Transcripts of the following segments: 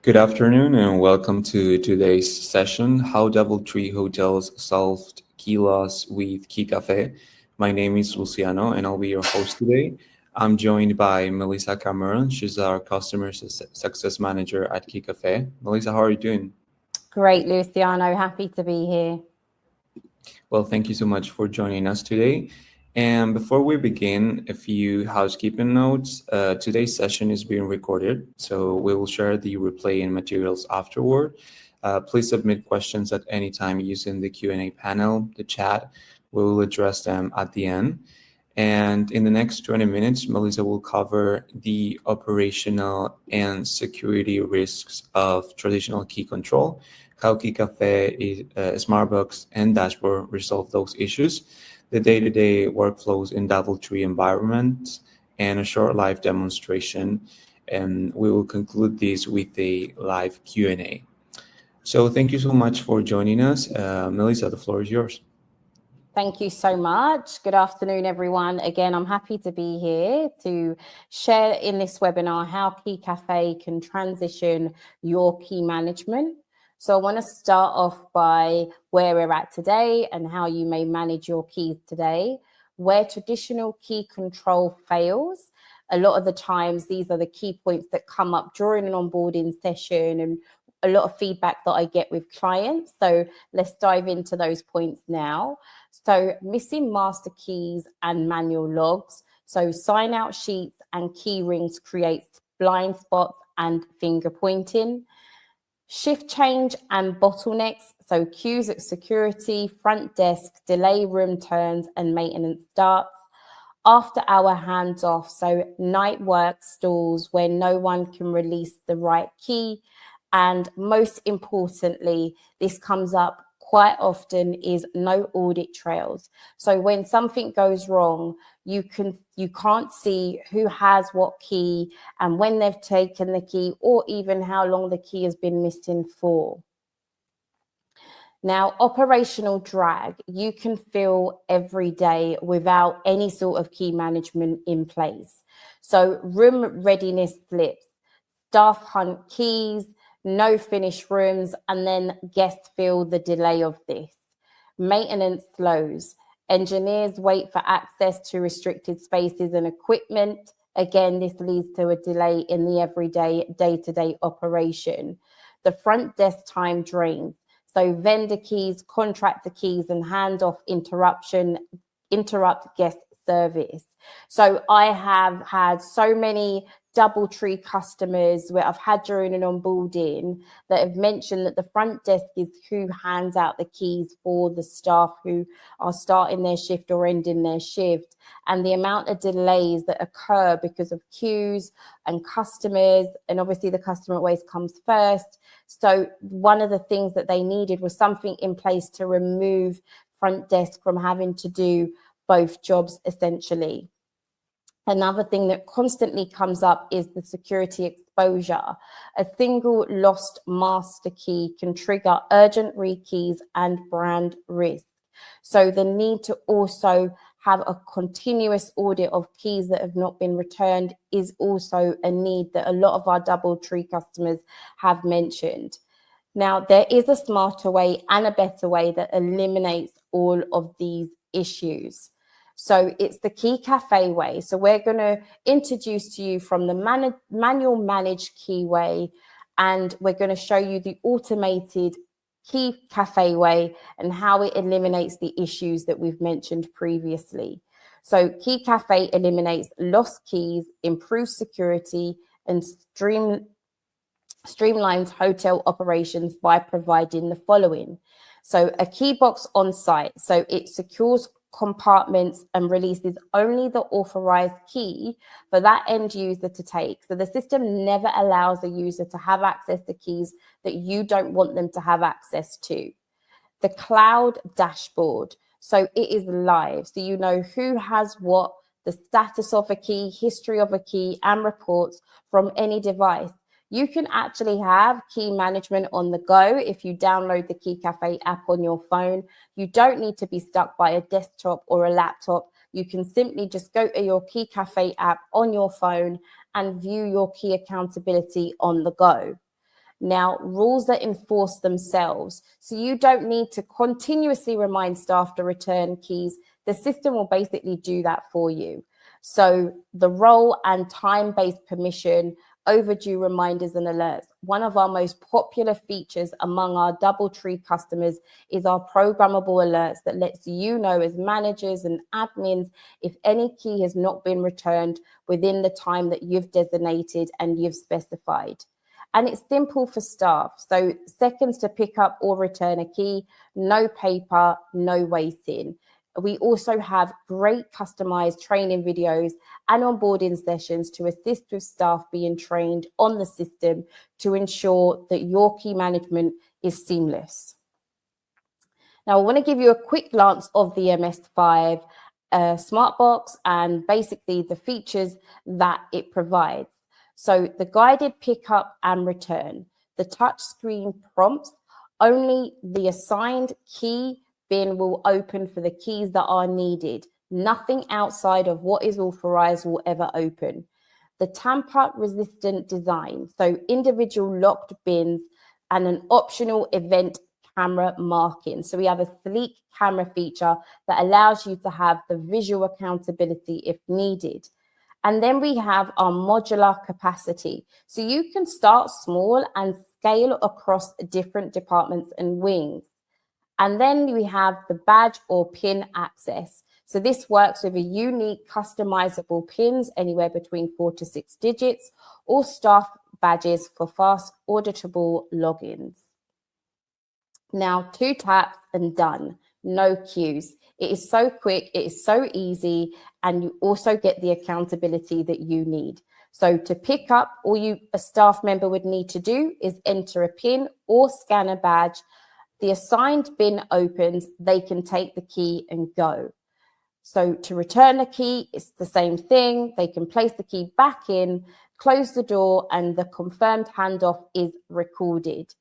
Good afternoon and welcome to today's session, How DoubleTree Hotels Solved Key Loss with Key Cafe. My name is Luciano and I'll be your host today. I'm joined by Melissa Cameron. She's our customer success manager at Key Cafe. Melissa, how are you doing? Great, Luciano. Happy to be here. Well, thank you so much for joining us today. And before we begin, a few housekeeping notes. Today's session is being recorded, so we will share the replay and materials afterward. Please submit questions at any time using the Q&A panel, the chat. We will address them at the end. And in the next 20 minutes, Melissa will cover the operational and security risks of traditional key control, how Key Cafe, Smartbox, and Dashboard resolve those issues, the day-to-day workflows in DoubleTree environments, and a short live demonstration. And we will conclude this with a live Q&A. So thank you so much for joining us. Melissa, the floor is yours. Thank you so much. Good afternoon, everyone. Again, I'm happy to be here to share in this webinar how Key Cafe can transition your key management. So I want to start off by where we're at today and how you may manage your keys today. Where traditional key control fails, a lot of the times these are the key points that come up during an onboarding session and a lot of feedback that I get with clients. So let's dive into those points now. So missing master keys and manual logs. So sign out sheets and key rings creates blind spots and finger pointing. Shift change and bottlenecks. So queues at security, front desk, delay room turns and maintenance starts. After hour hands off. So night work stalls where no one can release the right key. And most importantly, this comes up quite often is no audit trails. So when something goes wrong, you can't see who has what key and when they've taken the key or even how long the key has been missing for. Now, operational drag, you can feel every day without any sort of key management in place. So room readiness slips, staff hunt keys, no finished rooms, and then guests feel the delay of this. Maintenance slows. Engineers wait for access to restricted spaces and equipment. Again, this leads to a delay in the everyday, day-to-day operation. The front desk time drains. So vendor keys, contractor keys, and handoff interrupt guest service. So I have had so many DoubleTree customers where I've had during an onboarding that have mentioned that the front desk is who hands out the keys for the staff who are starting their shift or ending their shift, and the amount of delays that occur because of queues and customers, and obviously the customer always comes first. So one of the things that they needed was something in place to remove front desk from having to do both jobs essentially. Another thing that constantly comes up is the security exposure. A single lost master key can trigger urgent rekeys and brand risk. So the need to also have a continuous audit of keys that have not been returned is also a need that a lot of our DoubleTree customers have mentioned. Now, there is a smarter way and a better way that eliminates all of these issues. So it's the Key Cafe way. So we're going to introduce to you from the manual managed key way, and we're going to show you the automated Key Cafe way and how it eliminates the issues that we've mentioned previously. So Key Cafe eliminates lost keys, improves security, and streamlines hotel operations by providing the following. So a key box on site. So it secures compartments and releases only the authorized key for that end user to take. So the system never allows the user to have access to keys that you don't want them to have access to. The cloud dashboard. So it is live. So you know who has what, the status of a key, history of a key, and reports from any device. You can actually have key management on the go if you download the Key Cafe app on your phone. You don't need to be stuck by a desktop or a laptop. You can simply just go to your Key Cafe app on your phone and view your key accountability on the go. Now, rules that enforce themselves. So you don't need to continuously remind staff to return keys. The system will basically do that for you. So the role and time-based permission, overdue reminders and alerts. One of our most popular features among our DoubleTree customers is our programmable alerts that lets you know as managers and admins if any key has not been returned within the time that you've designated and you've specified. And it's simple for staff. So seconds to pick up or return a key, no paper, no waiting. We also have great customized training videos and onboarding sessions to assist with staff being trained on the system to ensure that your key management is seamless. Now, I want to give you a quick glance of the MS5 Smartbox and basically the features that it provides. So the guided pickup and return, the touch screen prompts, only the assigned key bin will open for the keys that are needed. Nothing outside of what is authorized will ever open. The tamper-resistant design, so individual locked bins and an optional event camera marking. So we have a sleek camera feature that allows you to have the visual accountability if needed. And then we have our modular capacity. So you can start small and scale across different departments and wings. And then we have the badge or pin access. So this works with a unique customizable pins anywhere between 4 to 6 digits or staff badges for fast auditable logins. Now 2 taps and done, no queues. It is so quick, it is so easy, and you also get the accountability that you need. So to pick up, all a staff member would need to do is enter a pin or scan a badge. The assigned bin opens, they can take the key and go. So to return the key, it's the same thing. They can place the key back in, close the door, and the confirmed handoff is recorded.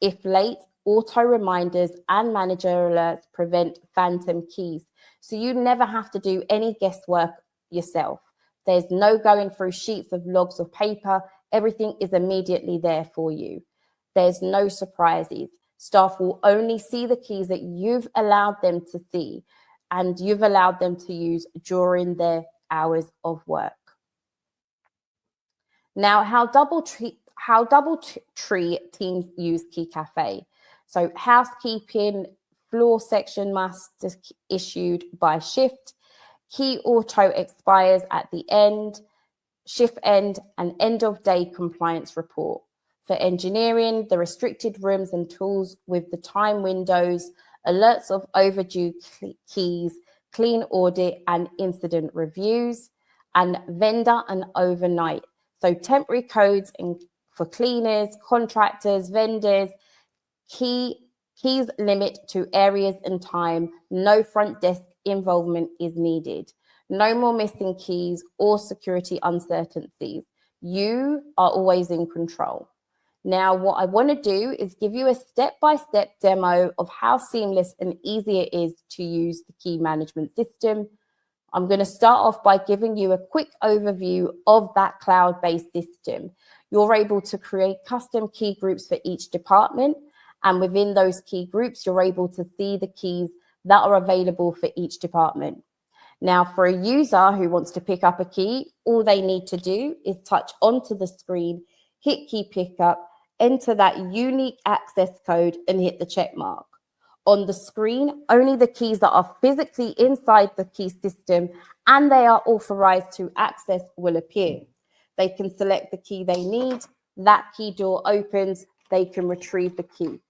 If late, auto reminders and manager alerts prevent phantom keys. So you never have to do any guesswork yourself. There's no going through sheets of logs of paper. Everything is immediately there for you. There's no surprises. Staff will only see the keys that you've allowed them to see and you've allowed them to use during their hours of work. Now, how DoubleTree teams use Key Cafe. So housekeeping, floor section must be issued by shift. Key auto expires at the end, shift end, and end of day compliance report. For engineering, the restricted rooms and tools with the time windows, alerts of overdue keys, clean audit and incident reviews, and vendor and overnight. So temporary codes for cleaners, contractors, vendors, keys limit to areas and time. No front desk involvement is needed. No more missing keys or security uncertainties. You are always in control. Now, what I want to do is give you a step-by-step demo of how seamless and easy it is to use the key management system. I'm going to start off by giving you a quick overview of that cloud-based system. You're able to create custom key groups for each department, and within those key groups, you're able to see the keys that are available for each department. Now, for a user who wants to pick up a key, all they need to do is touch onto the screen, hit key pickup, enter that unique access code and hit the check mark. On the screen, only the keys that are physically inside the key system and they are authorized to access will appear. They can select the key they need, that key door opens, they can retrieve the key.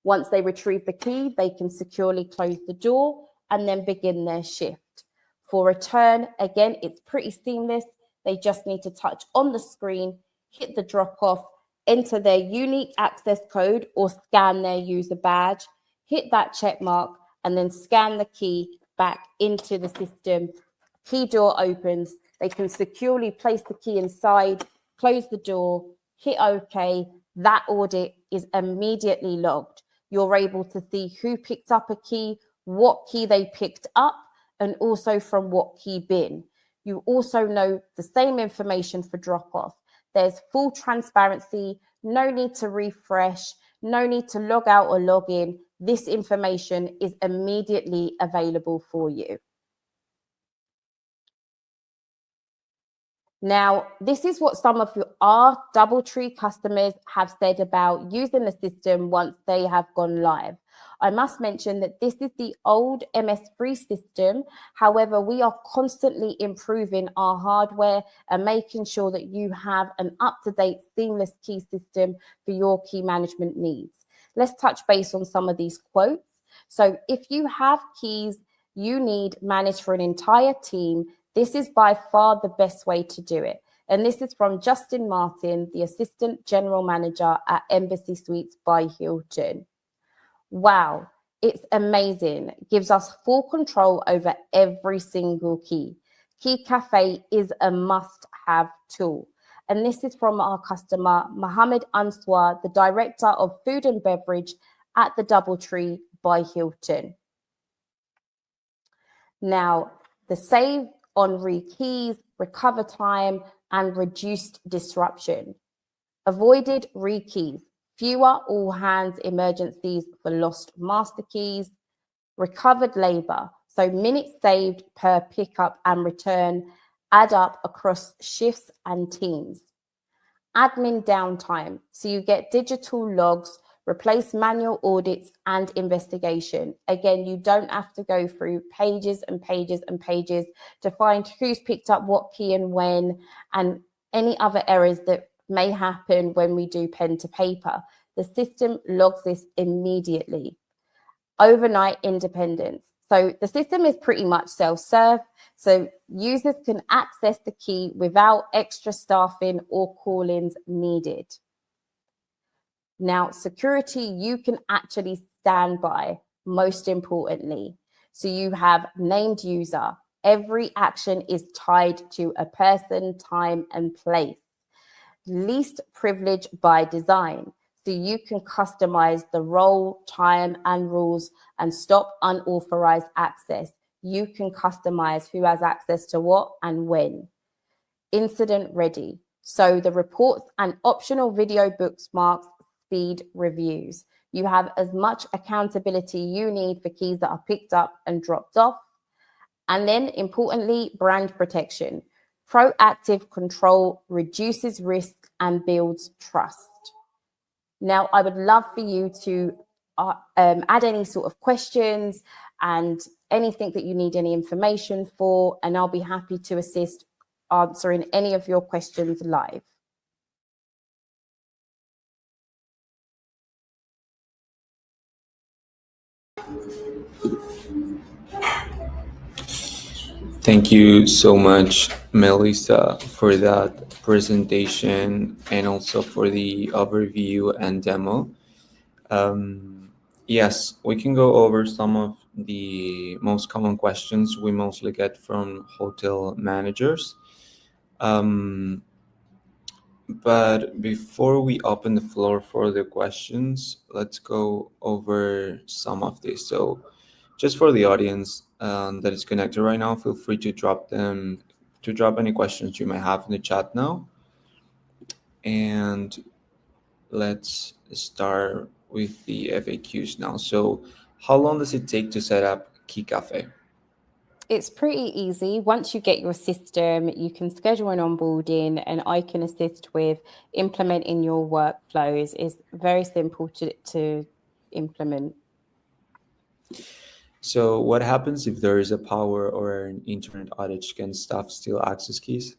Once they retrieve the key, they can securely close the door and then begin their shift. For return, again, it's pretty seamless. They just need to touch on the screen, hit the drop off, enter their unique access code or scan their user badge, hit that check mark, and then scan the key back into the system. Key door opens. They can securely place the key inside, close the door, hit OK. That audit is immediately logged. You're able to see who picked up a key, what key they picked up, and also from what key bin. You also know the same information for drop-off. There's full transparency, No need to refresh, no need to log out or log in. This information is immediately available for you. Now, this is what some of our DoubleTree customers have said about using the system once they have gone live. I must mention that this is the old MS3 system. However, we are constantly improving our hardware and making sure that you have an up-to-date seamless key system for your key management needs. Let's touch base on some of these quotes. So if you have keys you need managed for an entire team, this is by far the best way to do it. And this is from Justin Martin, the Assistant General Manager at Embassy Suites by Hilton. Wow, it's amazing. Gives us full control over every single key. Key Cafe is a must-have tool. And this is from our customer, Mohammed Answar, the Director of Food and Beverage at the DoubleTree by Hilton. Now, the save on rekeys, recover time, and reduced disruption. Avoided rekeys, fewer all-hands emergencies for lost master keys, recovered labor, so minutes saved per pickup and return add up across shifts and teams. Admin downtime, so you get digital logs, replace manual audits and investigation. Again, you don't have to go through pages and pages and pages to find who's picked up what key and when, and any other errors that may happen when we do pen to paper. The system logs this immediately. Overnight independence. So the system is pretty much self-serve. So users can access the key without extra staffing or call-ins needed. Now, security, you can actually stand by, most importantly. So you have named user. Every action is tied to a person, time, and place. Least privilege by design. So you can customize the role, time, and rules and stop unauthorized access. You can customize who has access to what and when. Incident ready. So the reports and optional video bookmarks speed reviews. You have as much accountability you need for keys that are picked up and dropped off. And then importantly, brand protection. Proactive control reduces risk and builds trust. Now, I would love for you to add any sort of questions and anything that you need any information for, and I'll be happy to assist answering any of your questions live. Thank you so much, Melissa, for that presentation and also for the overview and demo. Yes, we can go over some of the most common questions we mostly get from hotel managers. But before we open the floor for the questions, let's go over some of this. So just for the audience that is connected right now, feel free to drop any questions you may have in the chat now. And let's start with the FAQs now. So how long does it take to set up Key Cafe? It's pretty easy. Once you get your system, you can schedule an onboarding and I can assist with implementing your workflows. It's very simple to implement. So what happens if there is a power or an internet outage? Can staff still access keys?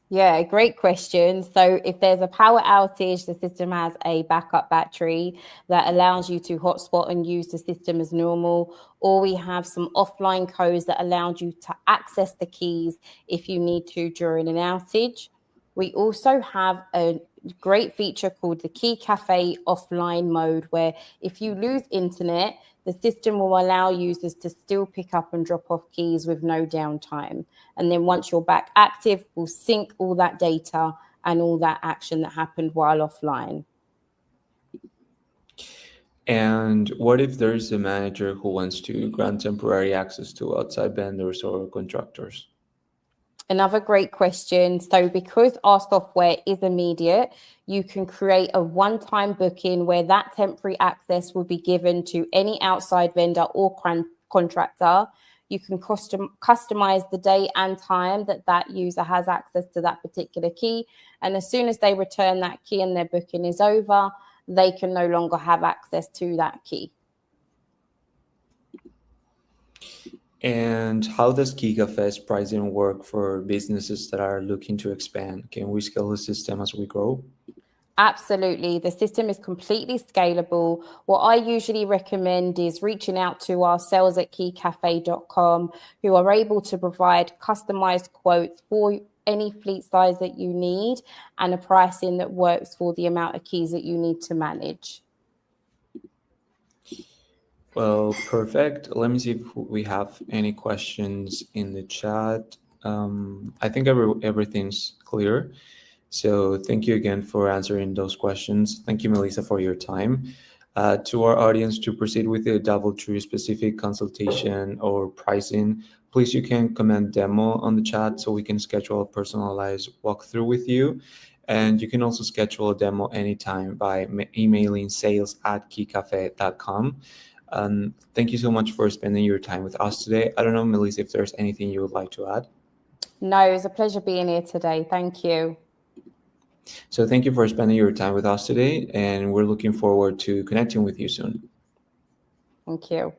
Yeah, great question. So if there's a power outage, the system has a backup battery that allows you to hotspot and use the system as normal, or we have some offline codes that allow you to access the keys if you need to during an outage. We also have a great feature called the Key Cafe offline mode, where if you lose internet, the system will allow users to still pick up and drop off keys with no downtime. And then once you're back active, we'll sync all that data and all that action that happened while offline. And what if there is a manager who wants to grant temporary access to outside vendors or contractors? Another great question. So because our software is immediate, you can create a one-time booking where that temporary access will be given to any outside vendor or contractor. You can customize the day and time that user has access to that particular key. And as soon as they return that key and their booking is over, they can no longer have access to that key. And how does Key Cafe's pricing work for businesses that are looking to expand? Can we scale the system as we grow? Absolutely. The system is completely scalable. What I usually recommend is reaching out to our sales at keycafe.com, who are able to provide customized quotes for any fleet size that you need and a pricing that works for the amount of keys that you need to manage. Well, perfect. Let me see if we have any questions in the chat. I think everything's clear. So thank you again for answering those questions. Thank you, Melissa, for your time. To our audience, to proceed with the DoubleTree specific consultation or pricing, please you can comment demo on the chat so we can schedule a personalized walkthrough with you. And you can also schedule a demo anytime by emailing sales@keycafe.com. Thank you so much for spending your time with us today. I don't know, Melissa, if there's anything you would like to add. No, it was a pleasure being here today. Thank you. So thank you for spending your time with us today, and we're looking forward to connecting with you soon. Thank you.